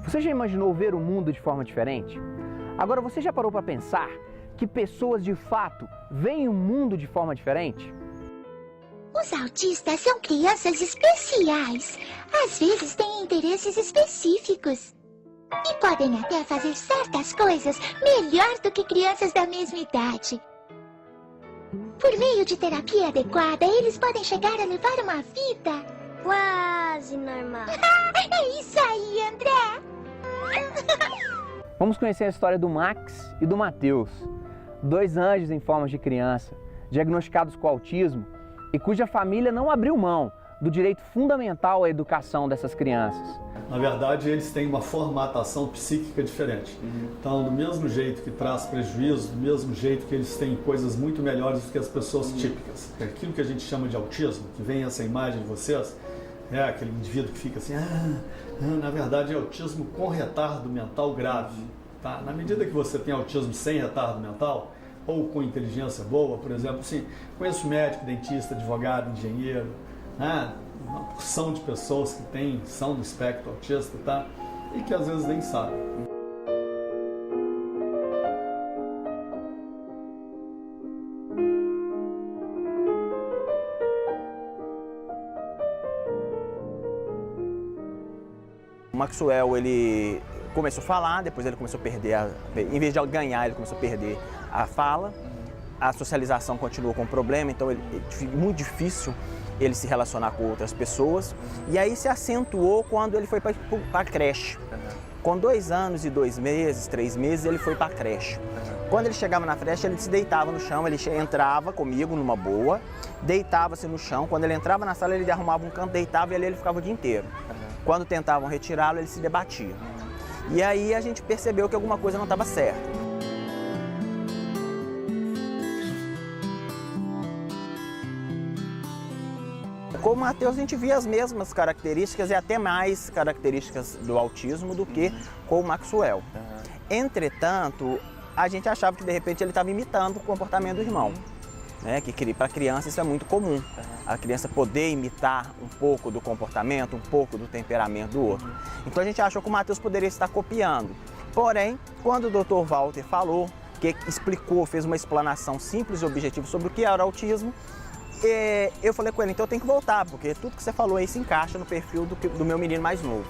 Você já imaginou ver o mundo de forma diferente? Agora, você já parou para pensar que pessoas de fato veem o mundo de forma diferente? Os autistas são crianças especiais. Às vezes têm interesses específicos. E podem até fazer certas coisas melhor do que crianças da mesma idade. Por meio de terapia adequada, eles podem chegar a levar uma vida quase normal. É isso aí, André! Vamos conhecer a história do Max e do Matheus, dois anjos em forma de criança, diagnosticados com autismo e cuja família não abriu mão do direito fundamental à educação dessas crianças. Na verdade, eles têm uma formatação psíquica diferente. Então, do mesmo jeito que traz prejuízo, do mesmo jeito que eles têm coisas muito melhores do que as pessoas típicas. Aquilo que a gente chama de autismo, que vem essa imagem de vocês, é aquele indivíduo que fica assim, na verdade é autismo com retardo mental grave. Tá? Na medida que você tem autismo sem retardo mental, ou com inteligência boa, por exemplo, assim, conheço médico, dentista, advogado, engenheiro, uma porção de pessoas que são do espectro autista, tá? E que às vezes nem sabem. O Maxwell, ele começou a falar, depois ele começou a perder, em vez de ganhar, ele começou a perder a fala. A socialização continuou com problema, então muito difícil ele se relacionar com outras pessoas. E aí se acentuou quando ele foi para a creche. Com 2 anos e 2 meses, 3 meses, ele foi para a creche. Quando ele chegava na creche, ele se deitava no chão, ele entrava comigo numa boa, deitava-se no chão. Quando ele entrava na sala, ele arrumava um canto, deitava e ali ele ficava o dia inteiro. Quando tentavam retirá-lo, ele se debatia. E aí a gente percebeu que alguma coisa não estava certa. Com o Matheus a gente via as mesmas características e até mais características do autismo do que com o Maxwell. Entretanto, a gente achava que de repente ele estava imitando o comportamento do irmão. Né? Que para a criança isso é muito comum. A criança poder imitar um pouco do comportamento, um pouco do temperamento do outro. Então a gente achou que o Matheus poderia estar copiando. Porém, quando o Dr. Walter falou, que explicou, fez uma explanação simples e objetiva sobre o que era o autismo, eu falei com ele, então eu tenho que voltar, porque tudo que você falou aí se encaixa no perfil do meu menino mais novo.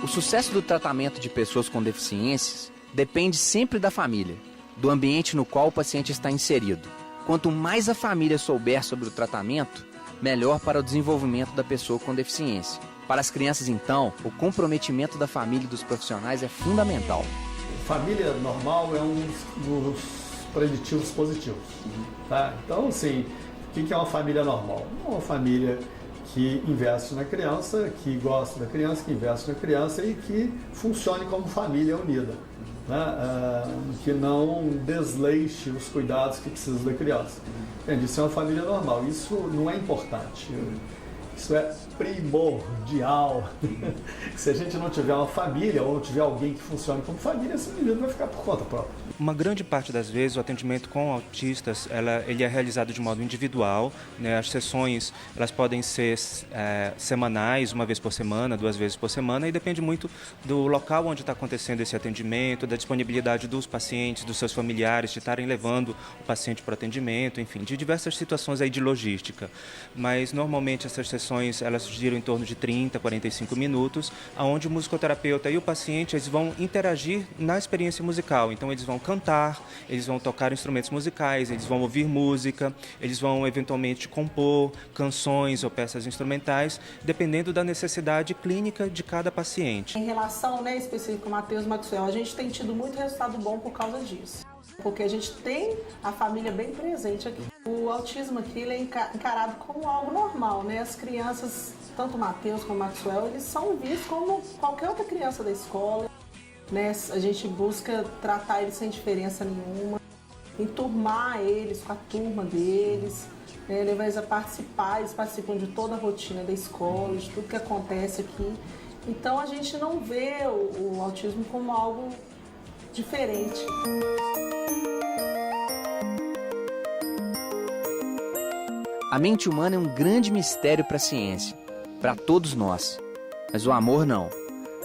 O sucesso do tratamento de pessoas com deficiências depende sempre da família, do ambiente no qual o paciente está inserido. Quanto mais a família souber sobre o tratamento, melhor para o desenvolvimento da pessoa com deficiência. Para as crianças, então, o comprometimento da família e dos profissionais é fundamental. Família normal é um dos preditivos positivos. Tá? Então, assim, o que é uma família normal? É uma família que investe na criança, que gosta da criança, que investe na criança e que funcione como família unida. Né? Que não desleixe os cuidados que precisa da criança. Entende? Isso é uma família normal. Isso não é importante. Isso é primordial. Se a gente não tiver uma família ou não tiver alguém que funcione como família, esse menino vai ficar por conta própria. Uma grande parte das vezes o atendimento com autistas ele é realizado de modo individual, né? As sessões elas podem ser semanais, 1 vez por semana, 2 vezes por semana, e depende muito do local onde está acontecendo esse atendimento, da disponibilidade dos pacientes, dos seus familiares, de estarem levando o paciente para o atendimento, enfim, de diversas situações aí de logística. Mas normalmente essas sessões elas giram em torno de 30, 45 minutos, onde o musicoterapeuta e o paciente eles vão interagir na experiência musical. Então eles vão cantar, eles vão tocar instrumentos musicais, eles vão ouvir música, eles vão eventualmente compor canções ou peças instrumentais, dependendo da necessidade clínica de cada paciente. Em relação, específico ao Matheus e Maxwell, a gente tem tido muito resultado bom por causa disso. Porque a gente tem a família bem presente aqui. O autismo aqui ele é encarado como algo normal, né? As crianças, tanto o Matheus como o Maxwell, eles são vistos como qualquer outra criança da escola. Né? A gente busca tratar eles sem diferença nenhuma, enturmar eles com a turma deles, né? Levar eles a participar, eles participam de toda a rotina da escola, de tudo que acontece aqui. Então a gente não vê o autismo como algo diferente. A mente humana é um grande mistério para a ciência, para todos nós. Mas o amor não.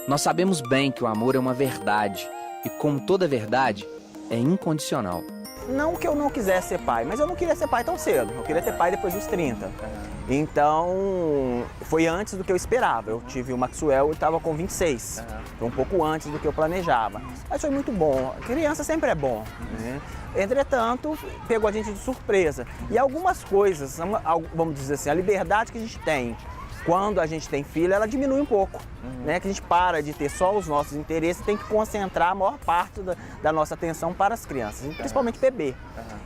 Nós sabemos bem que o amor é uma verdade e, como toda verdade, é incondicional. Não que eu não quisesse ser pai, mas eu não queria ser pai tão cedo. Eu queria ter pai depois dos 30. Então, foi antes do que eu esperava. Eu tive o Maxwell e estava com 26. Foi um pouco antes do que eu planejava. Mas foi muito bom. Criança sempre é bom, né? Entretanto, pegou a gente de surpresa. E algumas coisas, vamos dizer assim, a liberdade que a gente tem quando a gente tem filho, ela diminui um pouco, né? Que a gente para de ter só os nossos interesses, tem que concentrar a maior parte da nossa atenção para as crianças, principalmente bebê.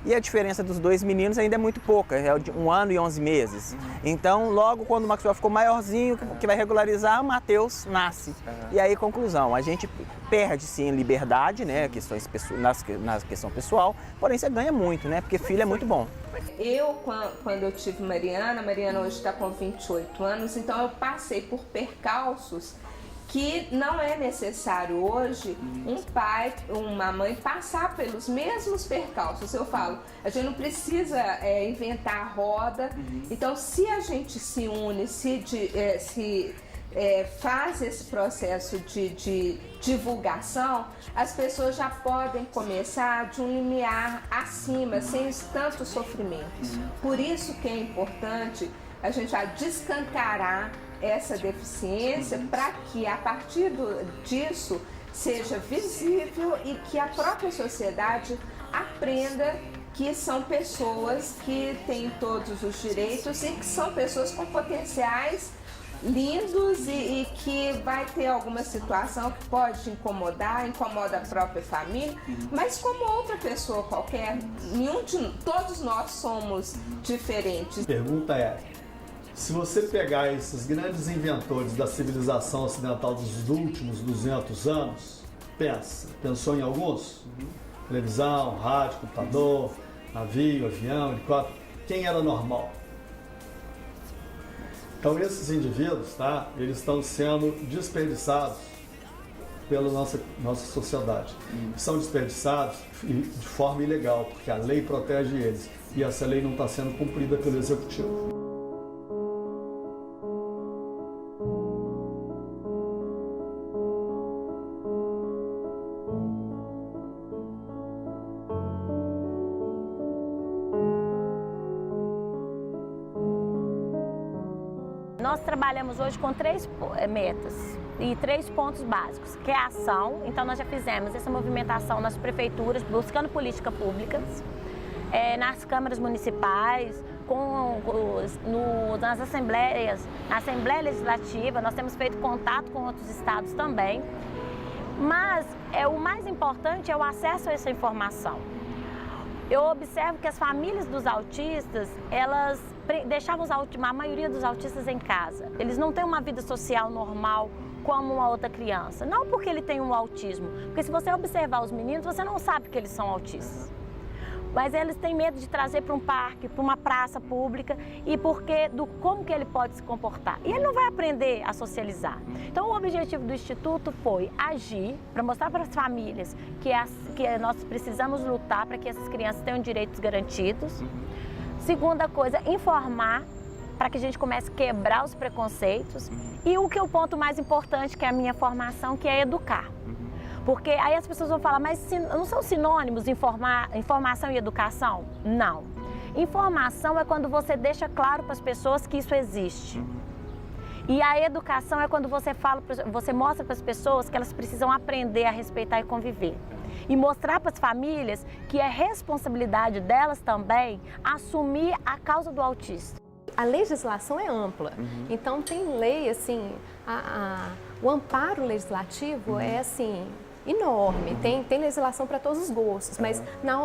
E a diferença dos 2 meninos ainda é muito pouca, é de 1 ano e 11 meses. Então, logo quando o Maxwell ficou maiorzinho, que vai regularizar, o Matheus nasce. E aí, conclusão, a gente perde sim liberdade, né? Na questão pessoal, porém você ganha muito, né? Porque filho é muito bom. Quando eu tive Mariana hoje está com 28 anos, então eu passei por percalços que não é necessário hoje um pai, uma mãe passar pelos mesmos percalços. Eu falo, a gente não precisa inventar a roda. Então, se a gente se une, faz esse processo de divulgação, as pessoas já podem começar de um limiar acima, sem tanto sofrimento. Por isso que é importante a gente já descancarar essa deficiência para que a partir disso seja visível e que a própria sociedade aprenda que são pessoas que têm todos os direitos e que são pessoas com potenciais lindos e que vai ter alguma situação que pode incomoda a própria família, mas como outra pessoa qualquer, todos nós somos diferentes. A pergunta é, se você pegar esses grandes inventores da civilização ocidental dos últimos 200 anos, pensou em alguns? Televisão, rádio, computador, navio, avião, helicóptero, quem era normal? Então esses indivíduos, tá, eles estão sendo desperdiçados pela nossa sociedade. São desperdiçados de forma ilegal, porque a lei protege eles e essa lei não está sendo cumprida pelo executivo. Nós trabalhamos hoje com 3 metas e 3 pontos básicos, que é a ação. Então nós já fizemos essa movimentação nas prefeituras, buscando políticas públicas, nas câmaras municipais, nas assembleias, na Assembleia Legislativa, nós temos feito contato com outros estados também. Mas o mais importante é o acesso a essa informação. Eu observo que as famílias dos autistas, elas deixavam a maioria dos autistas em casa. Eles não têm uma vida social normal como uma outra criança. Não porque ele tem um autismo, porque se você observar os meninos, você não sabe que eles são autistas. Mas eles têm medo de trazer para um parque, para uma praça pública e como que ele pode se comportar. E ele não vai aprender a socializar. Então o objetivo do Instituto foi agir para mostrar para as famílias que nós precisamos lutar para que essas crianças tenham direitos garantidos. Segunda coisa, informar para que a gente comece a quebrar os preconceitos. E o ponto mais importante, que é a minha formação, que é educar. Porque aí as pessoas vão falar, mas não são sinônimos informação e educação? Não. Informação é quando você deixa claro para as pessoas que isso existe. E a educação é quando você mostra para as pessoas que elas precisam aprender a respeitar e conviver. E mostrar para as famílias que é responsabilidade delas também assumir a causa do autista. A legislação é ampla, então tem lei, assim, o amparo legislativo é, assim, enorme, tem legislação para todos os gostos, mas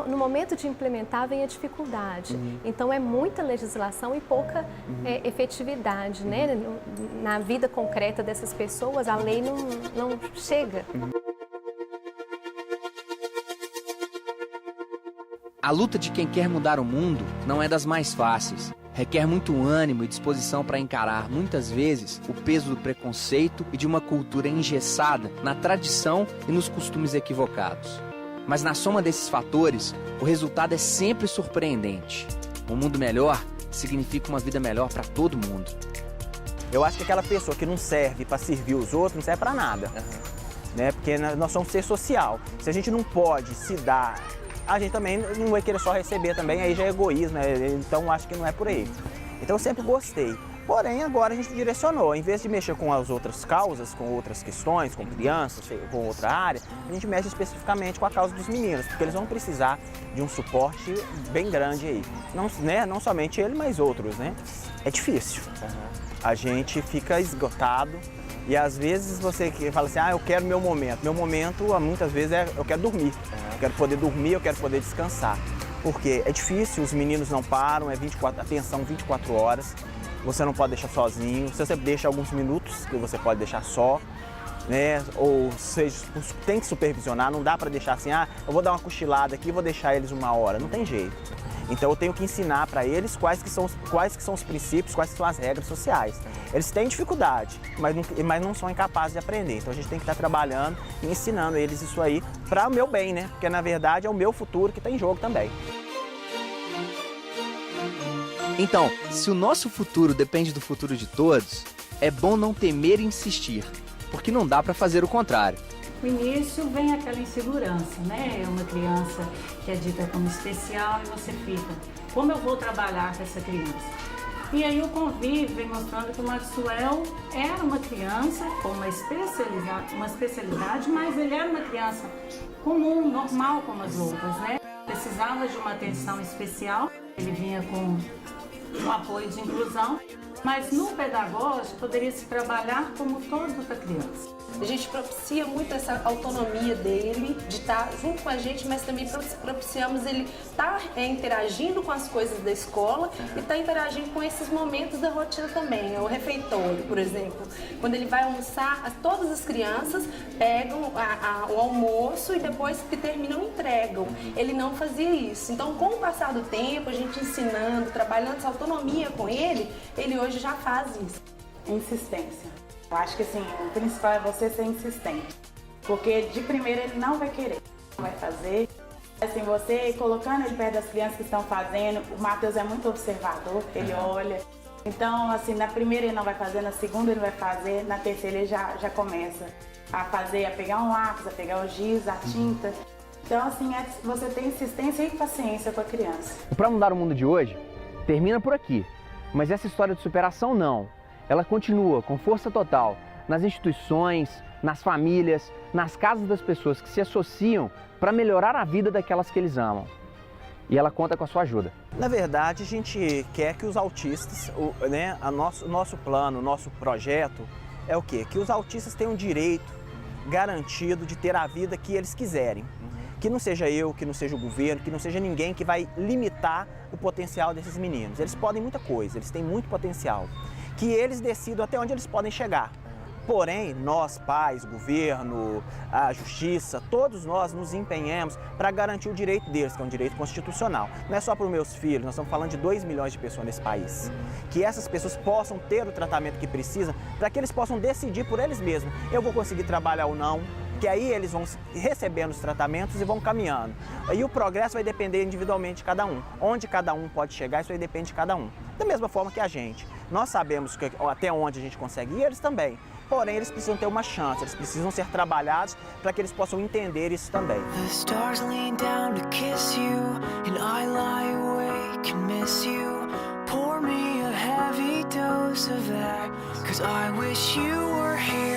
no momento de implementar vem a dificuldade. Então é muita legislação e pouca efetividade, né? Na vida concreta dessas pessoas, a lei não chega. A luta de quem quer mudar o mundo não é das mais fáceis. Requer muito ânimo e disposição para encarar, muitas vezes, o peso do preconceito e de uma cultura engessada na tradição e nos costumes equivocados. Mas na soma desses fatores, o resultado é sempre surpreendente. Um mundo melhor significa uma vida melhor para todo mundo. Eu acho que aquela pessoa que não serve para servir os outros não serve para nada. Né? Porque nós somos ser social. Se a gente não pode se dar, a gente também não vai querer só receber também, aí já é egoísmo, né? Então acho que não é por aí. Então eu sempre gostei. Porém, agora a gente direcionou, em vez de mexer com as outras causas, com outras questões, com crianças, com outra área, a gente mexe especificamente com a causa dos meninos, porque eles vão precisar de um suporte bem grande aí. Não, né? Não somente ele, mas outros, né? É difícil. A gente fica esgotado e às vezes você fala assim, eu quero meu momento. Meu momento, muitas vezes, eu quero dormir. Eu quero poder dormir, eu quero poder descansar. Porque é difícil, os meninos não param, atenção 24 horas. Você não pode deixar sozinho, você deixa alguns minutos que você pode deixar só, né? Ou seja, tem que supervisionar, não dá para deixar assim, eu vou dar uma cochilada aqui e vou deixar eles 1 hora, não tem jeito. Então eu tenho que ensinar para eles quais que são os princípios, quais que são as regras sociais. Eles têm dificuldade, mas não são incapazes de aprender. Então a gente tem que estar trabalhando e ensinando eles isso aí para o meu bem, né? Porque na verdade é o meu futuro que está em jogo também. Então, se o nosso futuro depende do futuro de todos, é bom não temer e insistir, porque não dá para fazer o contrário. No início vem aquela insegurança, né? É uma criança que é dita como especial e você fica, como eu vou trabalhar com essa criança? E aí o convívio vem mostrando que o Maxwell era uma criança com uma especialidade, mas ele era uma criança comum, normal como as outras, né? Precisava de uma atenção especial, ele vinha com um apoio de inclusão, mas no pedagógico poderia se trabalhar como toda outra criança. A gente propicia muito essa autonomia dele, de estar junto com a gente, mas também propiciamos ele estar interagindo com as coisas da escola e estar interagindo com esses momentos da rotina também. O refeitório, por exemplo, quando ele vai almoçar, todas as crianças pegam o almoço e depois que terminam entregam. Ele não fazia isso. Então, com o passar do tempo, a gente ensinando, trabalhando essa autonomia com ele hoje já faz isso. Insistência. Eu acho que assim, o principal é você ser insistente, porque de primeira ele não vai querer, não vai fazer. Assim, você colocando ele perto das crianças que estão fazendo, o Matheus é muito observador, ele olha. Então, assim, na primeira ele não vai fazer, na segunda ele vai fazer, na terceira ele já começa a fazer, a pegar um lápis, a pegar o giz, a tinta. Então, assim, você tem insistência e paciência com a criança. O Pra Mudar o Mundo de hoje termina por aqui, mas essa história de superação não. Ela continua com força total nas instituições, nas famílias, nas casas das pessoas que se associam para melhorar a vida daquelas que eles amam. E ela conta com a sua ajuda. Na verdade, a gente quer que os autistas, né, nosso plano, o nosso projeto é o quê? Que os autistas tenham direito garantido de ter a vida que eles quiserem. Que não seja eu, que não seja o governo, que não seja ninguém que vai limitar o potencial desses meninos. Eles podem muita coisa, eles têm muito potencial. Que eles decidam até onde eles podem chegar. Porém, nós, pais, governo, a justiça, todos nós nos empenhamos para garantir o direito deles, que é um direito constitucional. Não é só para os meus filhos, nós estamos falando de 2 milhões de pessoas nesse país. Que essas pessoas possam ter o tratamento que precisam, para que eles possam decidir por eles mesmos. Eu vou conseguir trabalhar ou não, que aí eles vão recebendo os tratamentos e vão caminhando. Aí o progresso vai depender individualmente de cada um. Onde cada um pode chegar, isso aí depende de cada um. Da mesma forma que a gente. Nós sabemos até onde a gente consegue e eles também. Porém, eles precisam ter uma chance, eles precisam ser trabalhados para que eles possam entender isso também. The stars lean down to kiss you, and I lie awake and miss you. Pour me a heavy dose of that, 'cause I wish you were here.